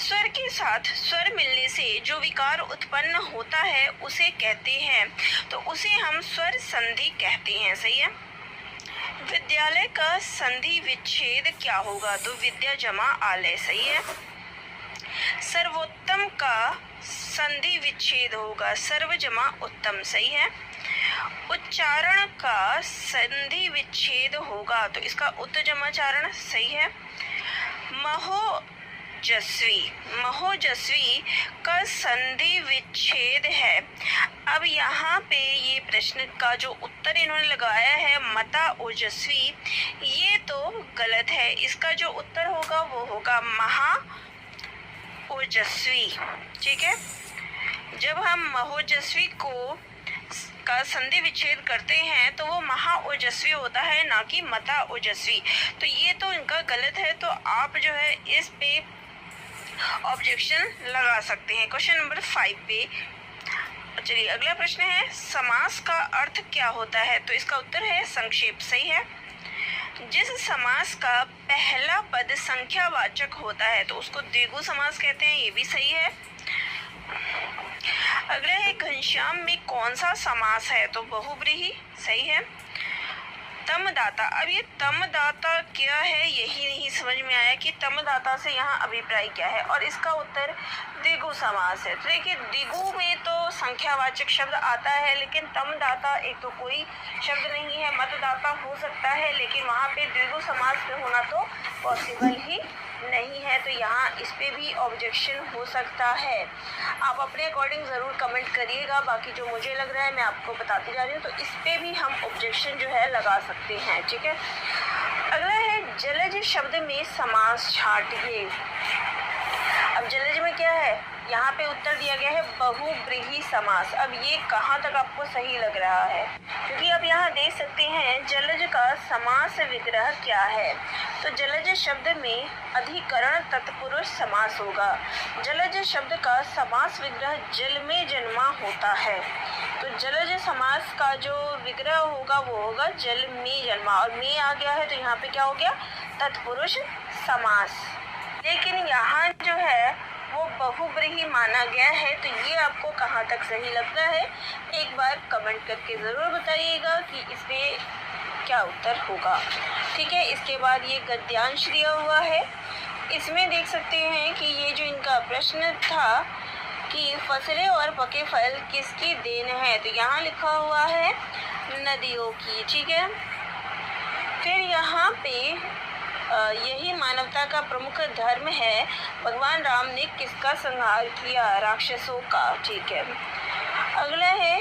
स्वर के साथ स्वर मिलने से जो विकार उत्पन्न होता है उसे कहते हैं, तो उसे हम स्वर संधि कहते हैं। सही है। विद्यालय का संधि विच्छेद क्या होगा? तो विद्या जमा आलय। सही है। सर्वोत्तम का संधि विच्छेद होगा सर्व जमा उत्तम। सही है। उच्चारण का संधि विच्छेद होगा तो इसका उत् जमाचारण। सही है। महोजस्वी का संधि विच्छेद है। अब यहाँ पे ये प्रश्न का जो उत्तर इन्होंने लगाया है मता ओजस्वी, ये तो गलत है। इसका जो उत्तर होगा वो होगा महा ओजस्वी। ठीक है। जब हम महोजस्वी का संधि विच्छेद करते हैं तो वो महा ओजस्वी होता है, ना कि मता ओजस्वी। तो ये तो इनका गलत है, तो आप जो है इस पे ऑब्जेक्शन लगा सकते हैं। क्वेश्चन नंबर 5 पे चलिए अगला प्रश्न है, समास का अर्थ क्या होता है? तो इसका उत्तर है संक्षेप। सही है। जिस समास का पहला पद संख्यावाचक होता है तो उसको द्विगु समास कहते हैं। ये भी सही है। अगला है, घनश्याम में कौन सा समास है? तो बहुब्रीहि। सही है। तमदाता। अब ये तमदाता क्या है यही नहीं समझ में आया कि तमदाता से यहाँ अभिप्राय क्या है, और इसका उत्तर द्विगु समास है। तो देखिए द्विगु में तो संख्यावाचक शब्द आता है, लेकिन तमदाता एक तो कोई शब्द नहीं है, मतदाता हो सकता है, लेकिन वहाँ पे द्विगु समास में होना तो पॉसिबल ही नहीं है। तो यहाँ इस पे भी ऑब्जेक्शन हो सकता है। आप अपने अकॉर्डिंग ज़रूर कमेंट करिएगा, बाकी जो मुझे लग रहा है मैं आपको बताती जा रही हूँ। तो इस पे भी हम ऑब्जेक्शन जो है लगा सकते हैं। ठीक है। अगला है, जलज शब्द में समास छांटिए। अब जलज में क्या है? यहाँ पे उत्तर दिया गया है बहुब्रीहि समास। अब ये कहाँ तक आपको सही लग रहा है? क्योंकि आप यहाँ देख सकते हैं जलज का समास विग्रह क्या है। तो जलज शब्द में अधिकरण तत्पुरुष समास होगा। जलज शब्द का समास विग्रह जल में जन्मा होता है। तो जलज समास का जो विग्रह होगा वो होगा जल में जन्मा, और में आ गया है तो यहाँ पे क्या हो गया? तत्पुरुष समास। लेकिन यहाँ जो है वो बहुब्रीहि माना गया है। तो ये आपको कहाँ तक सही लगता है? एक बार कमेंट करके ज़रूर बताइएगा कि इसमें क्या उत्तर होगा। ठीक है। इसके बाद ये गद्यांश दिया हुआ है। इसमें देख सकते हैं कि ये जो इनका प्रश्न था कि फसलें और पके फल किसकी देन है, तो यहाँ लिखा हुआ है नदियों की। ठीक है। फिर यहाँ पे यही मानवता का प्रमुख धर्म है। भगवान राम ने किसका संहार किया? राक्षसों का। ठीक है। अगला है,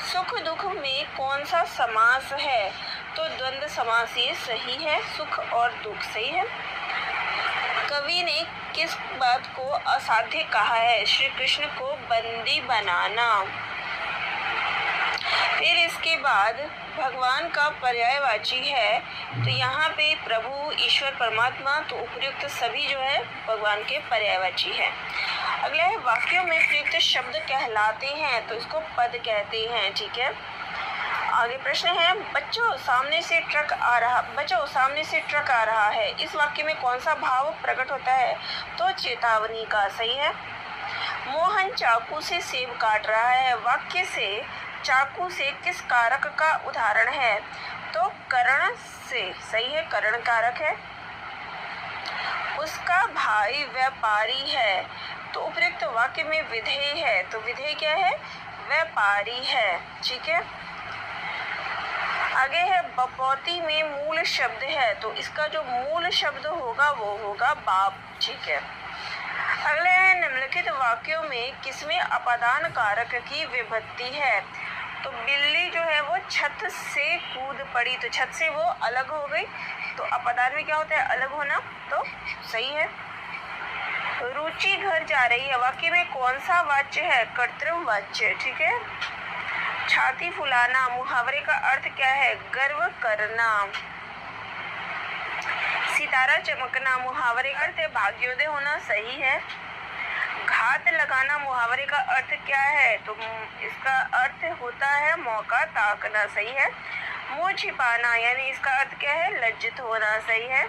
सुख दुख में कौन सा समास है? तो द्वंद्व समास ये सही है। सुख और दुख। सही है। कवि ने किस बात को असाध्य कहा है? श्री कृष्ण को बंदी बनाना। फिर इसके बाद भगवान का पर्यायवाची है, तो यहाँ पे प्रभु, ईश्वर, परमात्मा, तो उपयुक्त सभी जो है भगवान के पर्यायवाची है। अगला है, वाक्यों में प्रयुक्त शब्द कहलाते हैं तो इसको पद कहते हैं। ठीक है। आगे प्रश्न है, बच्चों सामने से ट्रक आ रहा है। इस वाक्य में कौन सा भाव प्रकट होता है? तो चेतावनी का। सही है। मोहन चाकू से सेब काट रहा है। वाक्य से चाकू से किस कारक का उदाहरण है? तो करण से। सही है। करण कारक है। उसका भाई व्यापारी है। तो उपयुक्त वाक्य में विधेय है, तो विधेय क्या है? व्यापारी है। ठीक है। आगे है, बपौती में मूल शब्द है, तो इसका जो मूल शब्द होगा वो होगा बाप। ठीक है। अगले है, निम्नलिखित वाक्यों में किसमें अपादान कारक की विभक्ति है? तो बिल्ली जो है वो छत से कूद पड़ी, तो छत से वो अलग हो गई। तो अपादान में क्या होता है? अलग होना। तो सही है। रुचि घर जा रही है। वाक्य में कौन सा वाच्य है? कर्तृ वाच्य। ठीक है। छाती फुलाना, मुहावरे का अर्थ क्या है? गर्व करना। सितारा चमकना, मुहावरे का अर्थ है भाग्योदय होना। सही है। घात लगाना, मुहावरे का अर्थ क्या है? तो इसका अर्थ होता है मौका ताकना। सही है। मुँह छिपाना, यानी इसका अर्थ क्या है? लज्जित होना। सही है।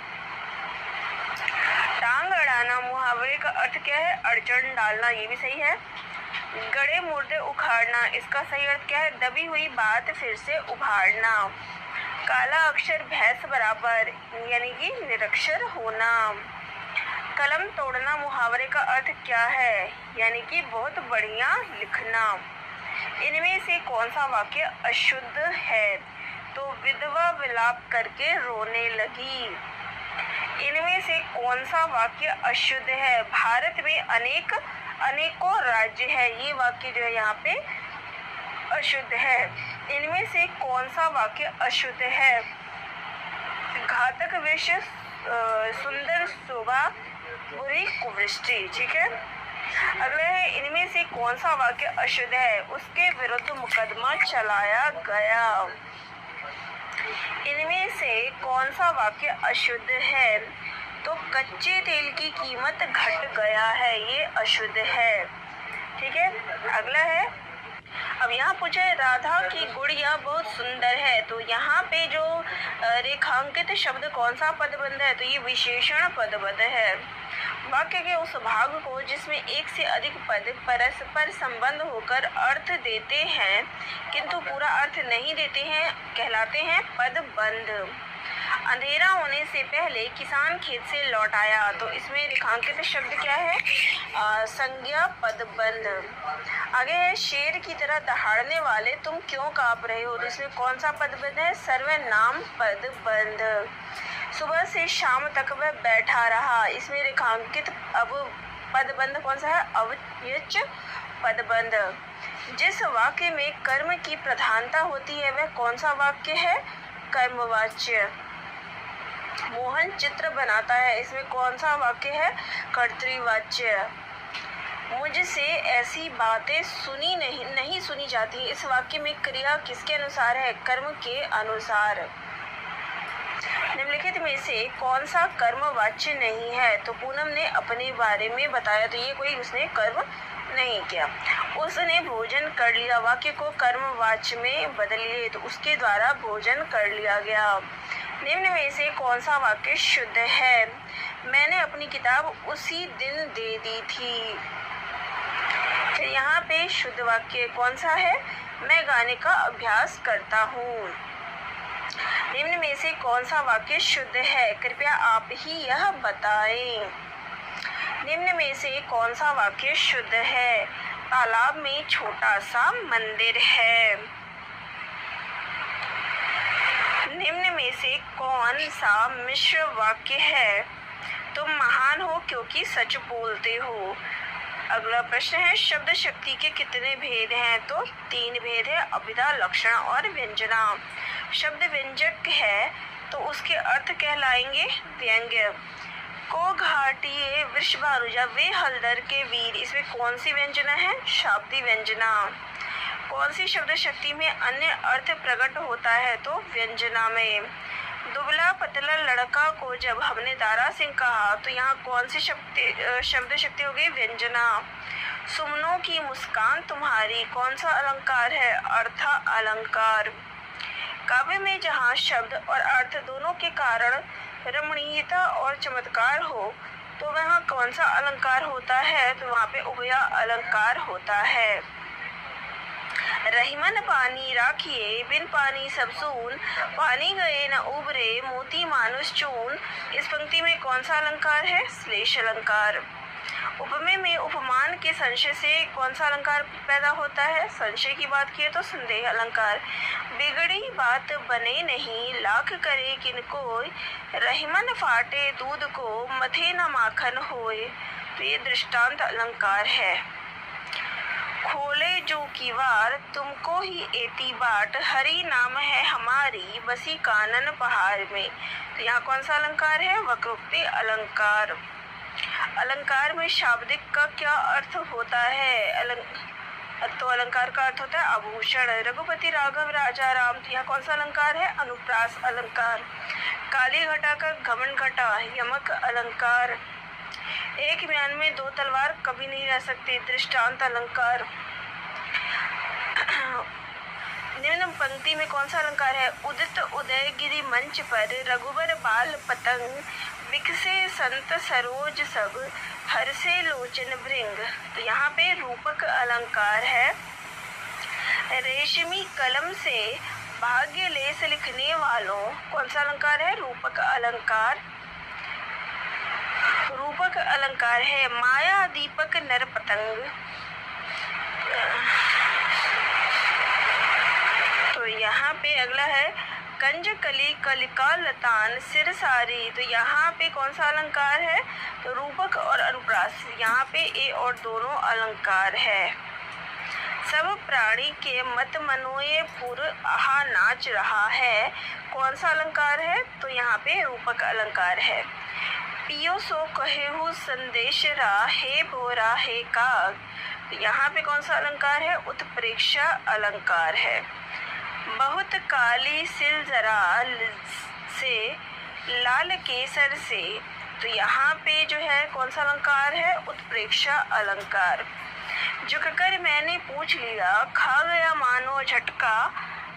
टांग अड़ाना मुहावरे का अर्थ क्या है? अड़चन डालना, ये भी सही है। गड़े मुर्दे उखाड़ना, इसका सही अर्थ क्या है? दबी हुई बात फिर से उभारना। काला अक्षर भैंस बराबर, यानी कि निरक्षर होना। कलम तोड़ना मुहावरे का अर्थ क्या है? यानी कि बहुत बढ़िया लिखना। इनमें से कौन सा वाक्य अशुद्ध है? तो विधवा विलाप करके रोने लगी। इनमें से कौन सा वाक्य अशुद्ध है? भारत में अनेकों राज्य है, ये वाक्य जो है यहाँ पे अशुद्ध है। इनमें से कौन सा वाक्य अशुद्ध है? घातक विष, सुंदर शोभा, बुरी कुवृष्टि। ठीक है, अगला है इनमें से कौन सा वाक्य अशुद्ध है? उसके विरुद्ध मुकदमा चलाया गया। इनमें से कौन सा वाक्य अशुद्ध है? तो कच्चे तेल की कीमत घट गया है, ये अशुद्ध है। ठीक है, अगला है, अब यहाँ पूछा है राधा की गुड़िया बहुत सुंदर है, तो यहाँ पे जो रेखांकित शब्द कौन सा पदबंध है? तो ये विशेषण पदबंध है। वाक्य के उस भाग को जिसमें एक से अधिक पद परस्पर संबंध होकर अर्थ देते हैं किंतु पूरा अर्थ नहीं देते हैं कहलाते हैं पदबंध। अंधेरा होने से पहले किसान खेत से लौट आया, तो इसमें रेखांकित शब्द क्या है? संज्ञा पदबंध। आगे है शेर की तरह दहाड़ने वाले तुम क्यों कांप रहे हो, तो इसमें कौन सा पदबंध है? सर्वनाम पदबंध। सुबह से शाम तक वह बैठा रहा, इसमें रेखांकित अब पदबंध कौन सा है? अव्यच पदबंध। जिस वाक्य में कर्म की प्रधानता होती है वह कौन सा वाक्य है? कर्मवाच्य। मोहन चित्र बनाता है, इसमें कौन सा वाक्य है? कर्तृवाच्य। मुझसे ऐसी बातें नहीं सुनी जाती, इस वाक्य में क्रिया किसके अनुसार है? कर्म के अनुसार। निम्नलिखित में से कौन सा कर्मवाच्य नहीं है? तो पूनम ने अपने बारे में बताया, तो ये कोई उसने कर्म नहीं किया। उसने भोजन कर लिया, वाक्य को कर्मवाच्य में बदलिए, तो उसके द्वारा भोजन कर लिया गया। निम्न में से कौन सा वाक्य शुद्ध है? मैंने अपनी किताब उसी दिन दे दी थी। फिर यहाँ पे शुद्ध वाक्य कौन सा है? मैं गाने का अभ्यास करता हूँ। निम्न में से कौन सा वाक्य शुद्ध है? कृपया आप ही यह बताएं। निम्न में से कौन सा वाक्य शुद्ध है? तालाब में छोटा सा मंदिर है। निम्न में से कौन सा मिश्र वाक्य है? तुम महान हो क्योंकि सच बोलते हो। अगला प्रश्न है शब्द शक्ति के कितने भेद हैं? तो 3 भेद है, अभिधा, लक्षण और व्यंजना। शब्द व्यंजक है तो उसके अर्थ कहलाएंगे व्यंग्य। को घाटिए वृषभानुजा वे हलदर के वीर, इसमें कौन सी व्यंजना है? शाब्दी व्यंजना। कौन सी शब्द शक्ति में अन्य अर्थ प्रकट होता है? तो व्यंजना में। दुबला पतला लड़का को जब हमने दारा सिंह कहा तो यहाँ कौन सी शब्द शक्ति हो गई? व्यंजना। सुमनों की मुस्कान तुम्हारी, कौन सा अलंकार है? अर्थ अलंकार। काव्य में जहाँ शब्द और अर्थ दोनों के कारण रमणीयता और चमत्कार हो तो वहाँ कौन सा अलंकार होता है? तो वहाँ पे उभया अलंकार होता है। रहीमन पानी राखिए बिन पानी सब सून, पानी गए न उबरे मोती मानुष चून, इस पंक्ति में कौन सा अलंकार है? श्लेष अलंकार। उपमेय में उपमान के संशय से कौन सा अलंकार पैदा होता है? संशय की बात किए तो संदेह अलंकार। बिगड़ी बात बने नहीं लाख करे किनकोय, रहीमन फाटे दूध को मथे न माखन होए, तो ये दृष्टांत अलंकार है। खोले जो की वार तुमको ही एती बाट, हरि नाम है हमारी बसी कानन पहाड़ में, तो यहाँ कौन सा अलंकार है? वक्रोक्ति अलंकार। अलंकार में शाब्दिक का क्या अर्थ होता है? तो अलंकार का अर्थ होता है आभूषण। रघुपति राघव राजा राम, तो यहाँ कौन सा अलंकार है? अनुप्रास अलंकार। काली घटा का घमंड घटा, यमक अलंकार। एक म्यान में 2 तलवार कभी नहीं रह सकती, दृष्टांत अलंकार। निम्न पंक्ति में कौन सा अलंकार है? उदित उदय गिरि मंच पर रघुबर बाल पतंग, विकसे संत सरोज सब, हर्षे लोचन भृंग। तो यहाँ पे रूपक अलंकार है। रेशमी कलम से भाग्य लेस लिखने वालों, कौन सा अलंकार है? रूपक अलंकार। रूपक अलंकार है। माया दीपक नर पतंग। तो यहाँ पे अगला है कंज कली कलिका लतान सिर सारी। तो यहाँ पे कौन सा अलंकार है? तो रूपक और अनुप्रास। यहाँ पे ए और दोनों अलंकार है। सब प्राणी के मत मनोये पुर आहा नाच रहा है। कौन सा अलंकार है? तो यहाँ पे रूपक अलंकार है। पियो सो कहेहु संदेश रा, हे भोरा हे काग। तो यहाँ पे कौन सा अलंकार है? उत्प्रेक्षा अलंकार है। बहुत काली सिल जरा से लाल केसर से। तो यहाँ पे जो है कौन सा अलंकार है? उत्प्रेक्षा अलंकार। झुककर मैंने पूछ लिया, खा गया मानो झटका।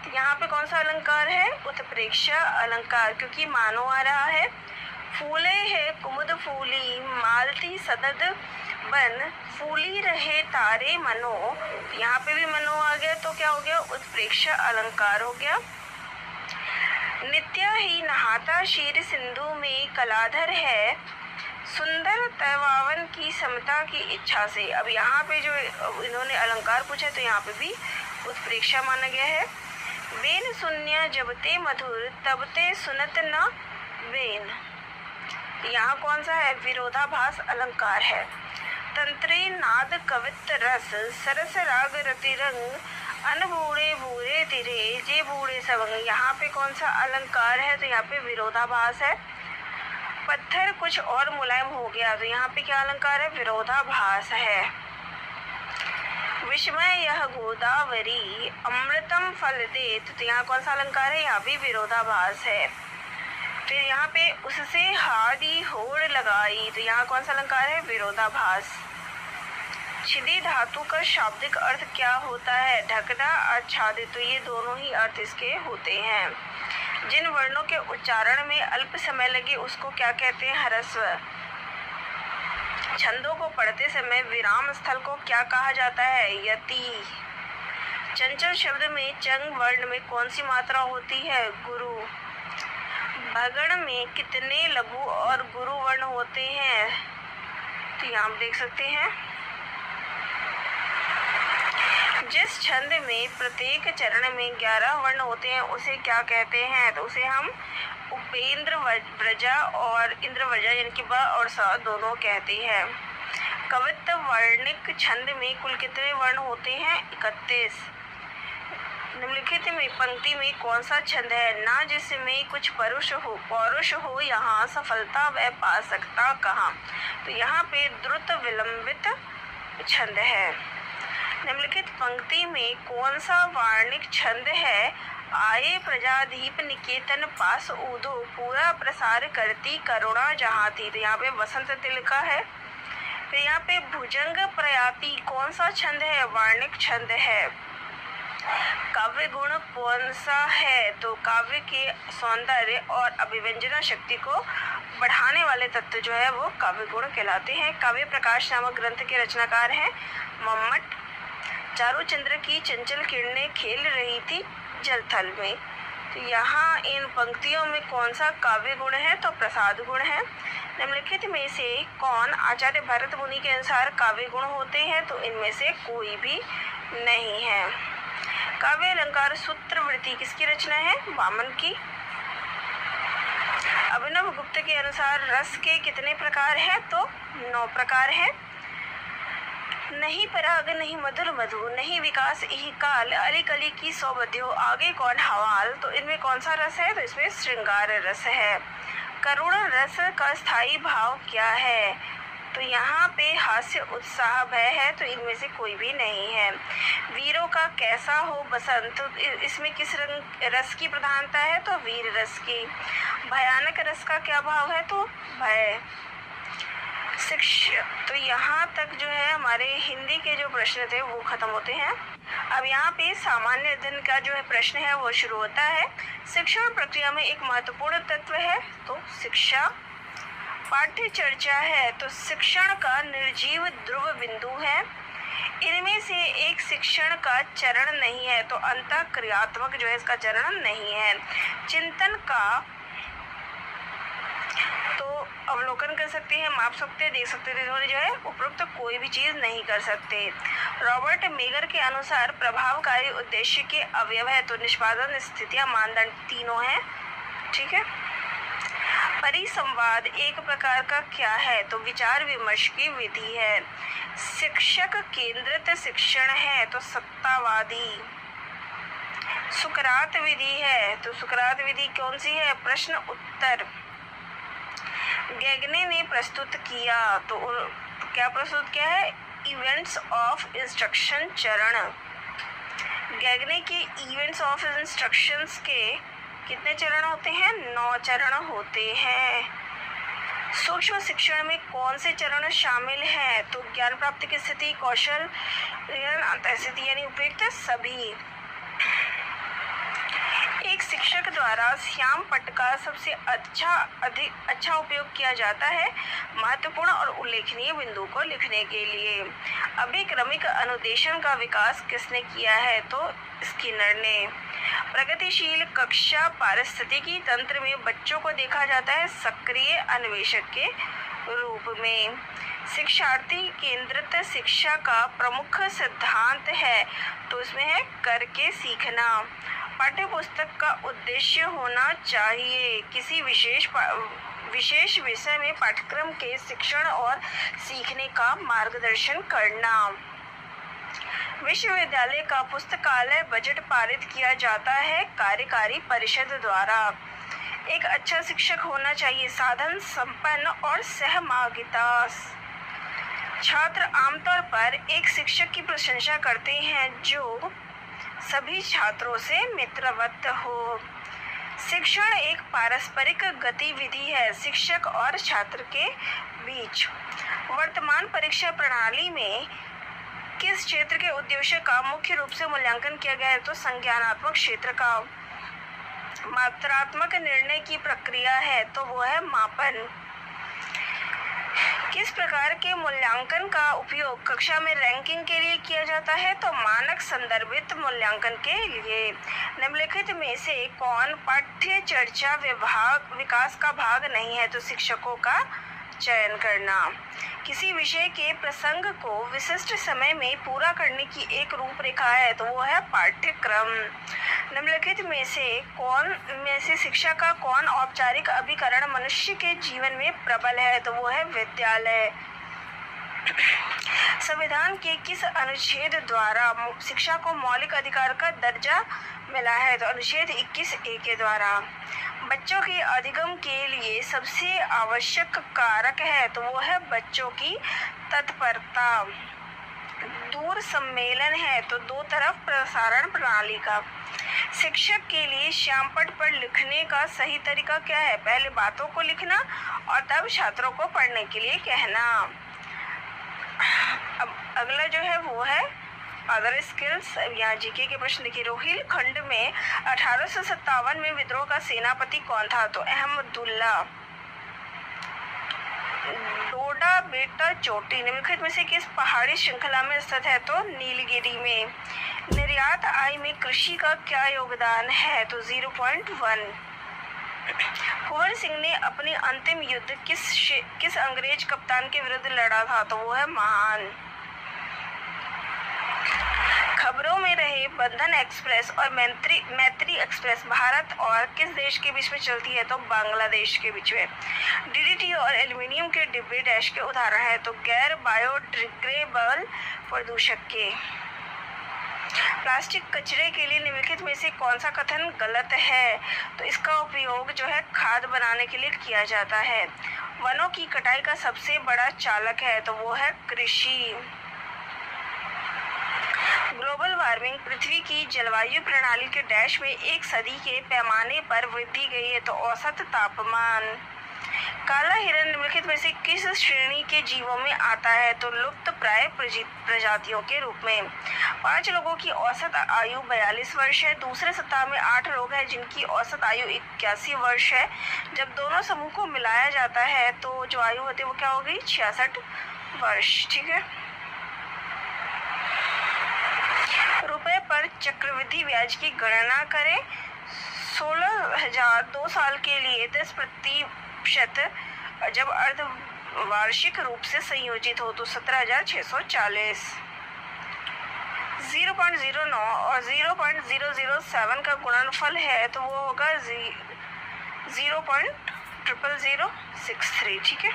तो यहाँ पे कौन सा अलंकार है? उत्प्रेक्षा अलंकार, क्योंकि मानो आ रहा है। फूले है कुमुद फूली, मालती सदद बन, फूली रहे तारे मनो। यहाँ पे भी मनो आ गया, तो क्या हो गया? उत्प्रेक्षा अलंकार हो गया। नित्य ही नहाता शीर सिंधु में कलाधर है, सुंदर तवावन की समता की इच्छा से। अब यहाँ पे जो इन्होंने अलंकार पूछा, तो यहाँ पे भी उत्प्रेक्षा माना गया है। वेन शून्य जबते मधुर, तबते सुनत न वेन। यहाँ कौन सा है? विरोधाभास अलंकार है। तंत्रे नाद कवित रस, सरस राग रति रंग, अन बूढ़े बूढ़े तिरे, जे बूढ़े सवंग। यहाँ पे कौन सा अलंकार है? तो यहाँ पे विरोधाभास है। पत्थर कुछ और मुलायम हो गया। तो यहाँ पे क्या अलंकार है? विरोधाभास है। विस्मय यह गोदावरी, अमृतम फल दे। तो यहाँ कौन सा अलंकार है? यहाँ भी विरोधाभास है। फिर यहाँ पे उससे हादी होड़ लगाई। तो यहाँ कौन सा अलंकार है? विरोधाभास। छिदी धातु का शाब्दिक अर्थ क्या होता है? ढकना, आच्छादित। तो ये दोनों ही अर्थ इसके होते हैं। जिन वर्णों के उच्चारण में अल्प समय लगे उसको क्या कहते हैं? ह्रस्व। छंदों को पढ़ते समय विराम स्थल को क्या कहा जाता है? यति। चंचल शब्द में चंग वर्ण में कौन सी मात्रा होती है? गुरु। भगण में कितने लघु और गुरु वर्ण होते हैं? तो यहाँ आप देख सकते हैं। जिस छंद में प्रत्येक चरण में 11 वर्ण होते हैं उसे क्या कहते हैं? तो उसे हम उपेंद्र व्रजा और इंद्र व्रजा यानी कि ब और स दोनों कहते हैं। कवित्व वर्णिक छंद में कुल कितने वर्ण होते हैं? 31। निम्नलिखित में पंक्ति में कौन सा छंद है? ना जिसमें कुछ पौरुष हो यहाँ सफलता वह पा सकता कहाँ। तो यहाँ पे द्रुत विलंबित छंद है। निम्नलिखित पंक्ति में कौन सा वार्णिक छंद है? आए प्रजाधीप निकेतन पास ऊधो, पूरा प्रसार करती करुणा जहाँ थी। तो यहाँ पे वसंत तिलका है। फिर यहाँ पे भुजंग प्रयाति कौन सा छंद है? वार्णिक छंद है। काव्य गुण कौन सा है? तो काव्य के सौंदर्य और अभिव्यंजना शक्ति को बढ़ाने वाले तत्व जो है वो काव्य गुण कहलाते हैं। काव्य प्रकाश नामक ग्रंथ के रचनाकार हैं मम्मट। चारों चंद्र की चंचल किरणें खेल रही थी जलथल में। तो यहाँ इन पंक्तियों में कौन सा काव्य गुण है? तो प्रसाद गुण है। निम्नलिखित में से कौन आचार्य भरत मुनि के अनुसार काव्य गुण होते हैं? तो इनमें से कोई भी नहीं है। काव्य अलंकार सूत्र वृत्ति किसकी रचना है? वामन की। अभिनव गुप्त के अनुसार रस के कितने प्रकार हैं? तो 9 प्रकार हैं। नहीं पराग नहीं मधुर मधु, नहीं विकास यही काल, अली कली की सौबध्यो, आगे कौन हवाल। तो इनमें कौन सा रस है? तो इसमें श्रृंगार रस है। करुण रस का स्थायी भाव क्या है? तो यहाँ पे हास्य उत्साह भय है। तो इनमें से कोई भी नहीं है। वीरों का कैसा हो बसंत, तो इसमें किस रस की प्रधानता है? तो वीर रस की। भयानक रस का क्या भाव है? तो भय। शिक्षा। तो यहाँ तक जो है हमारे हिंदी के जो प्रश्न थे वो खत्म होते हैं। अब यहाँ पे सामान्य अध्ययन का जो है प्रश्न है वो शुरू होता है। शिक्षण प्रक्रिया में एक महत्वपूर्ण तत्व है तो शिक्षा। पाठ्य चर्चा है तो शिक्षण का निर्जीव ध्रुव बिंदु है। इनमें से एक शिक्षण का चरण नहीं है तो अंतःक्रियात्मक जो है इसका चरण नहीं है। चिंतन का तो अवलोकन कर सकते हैं, माप सकते हैं, देख सकते हैं, जो है उपरोक्त कोई भी चीज नहीं कर सकते। रॉबर्ट मेगर के अनुसार प्रभावकारी उद्देश्य के अवयव है तो निष्पादन, स्थितियां, मानदंड तीनों हैं। ठीक है। परिसंवाद एक प्रकार का क्या है तो विचार विमर्श की विधि है। शिक्षक केंद्रित शिक्षण है तो सत्तावादी। सुकरात विधि है तो सुकरात विधि कौन सी है? प्रश्न उत्तर। गैगने ने प्रस्तुत किया तो क्या प्रस्तुत किया है? इवेंट्स ऑफ इंस्ट्रक्शन चरण। गैगने के इवेंट्स ऑफ इंस्ट्रक्शंस के कितने चरण होते हैं? 9 चरण होते हैं। सूक्ष्म शिक्षण में कौन से चरण शामिल हैं तो ज्ञान प्राप्ति की स्थिति, कौशल, अंतःस्थिति यानी उपयुक्त सभी। एक शिक्षक द्वारा श्याम पट्ट का सबसे अच्छा उपयोग किया जाता है महत्वपूर्ण और उल्लेखनीय बिंदु को लिखने के लिए। अभिक्रमिक अनुदेशन का विकास किसने किया है तो स्किनर ने। प्रगतिशील कक्षा पारिस्थितिकी तंत्र में बच्चों को देखा जाता है सक्रिय अन्वेषक के रूप में। शिक्षार्थी केंद्रित शिक्षा का प्रमुख सिद्धांत है तो इसमें है करके सीखना। पाठ्य पुस्तक का उद्देश्य होना चाहिए किसी विशेष विषय में पाठ्यक्रम के शिक्षण और सीखने का मार्गदर्शन करना। विश्वविद्यालय का पुस्तकालय बजट पारित किया जाता है कार्यकारी परिषद द्वारा। एक अच्छा शिक्षक होना चाहिए साधन संपन्न और सहभागिता। छात्र आमतौर पर एक शिक्षक की प्रशंसा करते हैं जो सभी छात्रों से मित्रवत हो। शिक्षण एक पारस्परिक गतिविधि है शिक्षक और छात्र के बीच। वर्तमान परीक्षा प्रणाली में किस क्षेत्र के उद्देश्य का मुख्य रूप से मूल्यांकन किया गया है तो संज्ञानात्मक क्षेत्र का। मात्रात्मक निर्णय की प्रक्रिया है तो वो है मापन। किस प्रकार के मूल्यांकन का उपयोग कक्षा में रैंकिंग के लिए किया जाता है तो मानक संदर्भित मूल्यांकन के लिए। निम्नलिखित में से कौन पाठ्य चर्चा विकास का भाग नहीं है तो शिक्षकों का चयन करना। किसी विषय के प्रसंग को विशिष्ट समय में पूरा करने की एक रूपरेखा है तो वो है पाठ्यक्रम। निम्नलिखित में से शिक्षा का कौन औपचारिक अभिकरण मनुष्य के जीवन में प्रबल है तो वो है विद्यालय। संविधान के किस अनुच्छेद द्वारा शिक्षा को मौलिक अधिकार का दर्जा मिला है तो अनुच्छेद 21A के द्वारा। बच्चों के अधिगम के लिए सबसे आवश्यक कारक है तो वो है बच्चों की तत्परता। दूर सम्मेलन है तो दो तरफ प्रसारण प्रणाली का। शिक्षक के लिए श्यामपट्ट पर लिखने का सही तरीका क्या है? पहले बातों को लिखना और तब छात्रों को पढ़ने के लिए कहना। अब अगला जो है वो है अदर स्किल्स। यहाँ जीके के प्रश्न देखिए। रोहिलखंड में 1857 में विद्रोह का सेनापति कौन था तो अहमदुल्ला। डोडा बेटा चोटी निम्नलिखित में से किस पहाड़ी श्रृंखला में स्थित है तो नीलगिरी में। निर्यात आय में कृषि का क्या योगदान है तो 0.1। कुंवर सिंह ने अपनी अंतिम युद्ध किस अंग्रेज कप्तान के विरुद्ध लड़ा था तो वो है महान। खबरों में रहे बंधन एक्सप्रेस और मैत्री एक्सप्रेस भारत और किस देश के बीच में चलती है तो बांग्लादेश के बीच में। डीडीटी और एल्युमिनियम के डिब्बे डैश के उदाहरण है तो गैर बायोडिग्रेडेबल प्रदूषक के। प्लास्टिक कचरे के लिए निम्नलिखित में से कौन सा कथन गलत है तो इसका उपयोग जो है खाद बनाने के लिए किया जाता है। वनों की कटाई का सबसे बड़ा चालक है तो वो है कृषि। ग्लोबल वार्मिंग पृथ्वी की जलवायु प्रणाली के डैश में एक सदी के पैमाने पर वृद्धि गई है तो औसत तापमान। काला हिरण निम्नलिखित में से किस श्रेणी के जीवों में आता है? तो लुप्त प्राय प्रजातियों के रूप में। 5 लोगों की औसत आयु 42 वर्ष है। दूसरे सप्ताह में 8 लोग हैं जिनकी औसत आयु 81 वर्ष है। जब दोनों समूह को मिलाया जाता है तो जो आयु होती है वो क्या होगी? 66 वर्ष। ठीक है। रुपए पर चक्रवृद्धि ब्याज की गणना करें। 16,000 2 साल के लिए 10%, जब अर्ध वार्षिक रूप से संयोजित हो तो 17,640। 0.09 और 0.007 का गुणनफल है तो वो होगा 0.00063। ठीक है।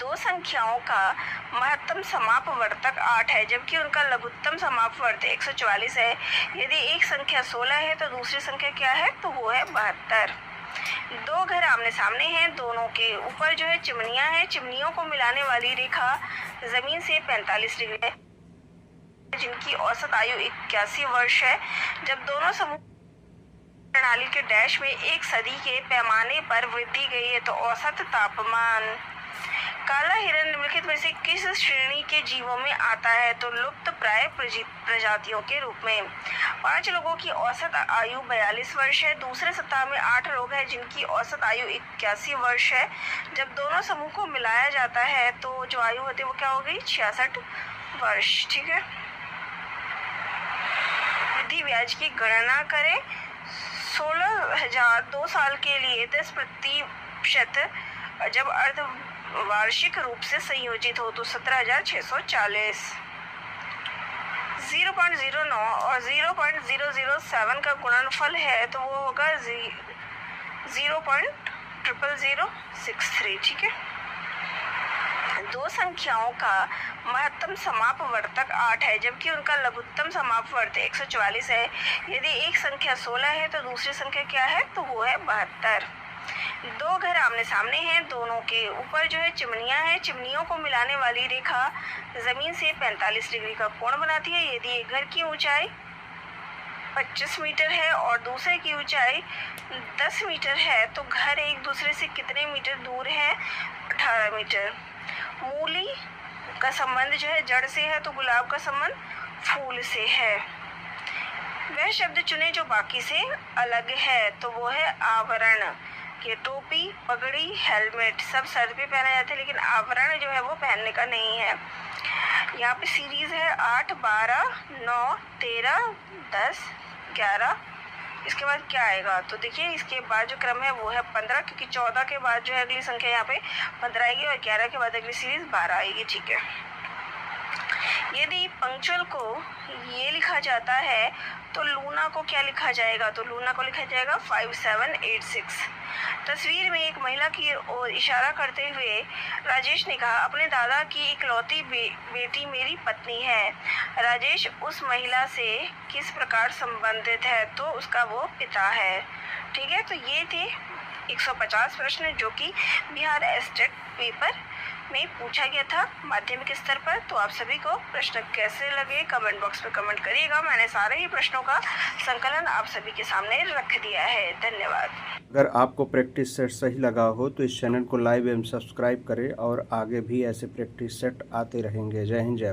दो संख्याओं का महत्तम समापवर्तक 8 है जबकि उनका लघुत्तम समापवर्तक 144 है। यदि एक संख्या 16 है तो दूसरी संख्या क्या है? तो वो है 72। 2 घर आमने सामने हैं। दोनों के ऊपर जो है चिमनियां हैं। चिमनियों को मिलाने वाली रेखा जमीन से 45 डिग्री है जिनकी औसत आयु 81 वर्ष है। जब दोनों समूह प्रणाली के डैश में एक सदी के पैमाने पर वृद्धि गई है तो औसत तापमान। काला हिरण निम्नलिखित में से किस श्रेणी के जीवों में आता है? तो लुप्त प्राय प्रजातियों के रूप में। 5 लोगों की औसत आयु 42 वर्ष है। दूसरे सप्ताह में 8 लोग हैं जिनकी औसत आयु 81 वर्ष है। जब दोनों समूह को मिलाया जाता है तो जो आयु होती है वो क्या होगी? 66 वर्ष। ठीक है। वृद्धि ब्याज की गणना करें। 16,000 2 साल के लिए 10%, जब अर्ध वार्षिक रूप से संयोजित हो तो 17,640। 0.09 और 0.007 का गुणनफल है तो वो होगा 0.00063। ठीक है। दो संख्याओं का महत्तम समापवर्तक 8 है जबकि उनका लघुत्तम समापवर्तक 144 है। यदि एक संख्या 16 है तो दूसरी संख्या क्या है? तो वो है 72। 2 घर आमने सामने हैं। दोनों के ऊपर जो है चिमनियां हैं। चिमनियों को मिलाने वाली रेखा जमीन से 45 डिग्री का कोण बनाती है। यदि एक घर की ऊंचाई 25 मीटर है और दूसरे की ऊंचाई 10 मीटर है तो घर एक दूसरे से कितने मीटर दूर है? 18 मीटर। मूली का संबंध जो है जड़ से है तो गुलाब का संबंध फूल से है। वह शब्द चुने जो बाकी से अलग है तो वो है आवरण। कि टोपी, पगड़ी, हेलमेट सब सर पे पहना जाता है लेकिन आवरण जो है वो पहनने का नहीं है। यहाँ पे सीरीज है 8, 12, 9, 13, 10, 11। इसके बाद क्या आएगा? तो देखिए इसके बाद जो क्रम है वो है 15 क्योंकि 14 के बाद जो है अगली संख्या यहाँ पे 15 आएगी और 11 के बाद अगली सीरीज 12 आएगी। ठीक है। यदि पंक्चुअल को ये लिखा जाता है तो लूना को क्या लिखा जाएगा? तो लूना को लिखा जाएगा 5786। तस्वीर में एक महिला की ओर इशारा करते हुए राजेश ने कहा, अपने दादा की इकलौती बेटी मेरी पत्नी है। राजेश उस महिला से किस प्रकार संबंधित है? तो उसका वो पिता है। ठीक है। तो ये थे 150 प्रश्न जो कि बिहार स्टेट पेपर में पूछा गया था माध्यमिक स्तर पर। तो आप सभी को प्रश्न कैसे लगे कमेंट बॉक्स में कमेंट करिएगा। मैंने सारे ही प्रश्नों का संकलन आप सभी के सामने रख दिया है। धन्यवाद। अगर आपको प्रैक्टिस सेट सही लगा हो तो इस चैनल को लाइक एवं सब्सक्राइब करें और आगे भी ऐसे प्रैक्टिस सेट आते रहेंगे। जय हिंद, जय भारत।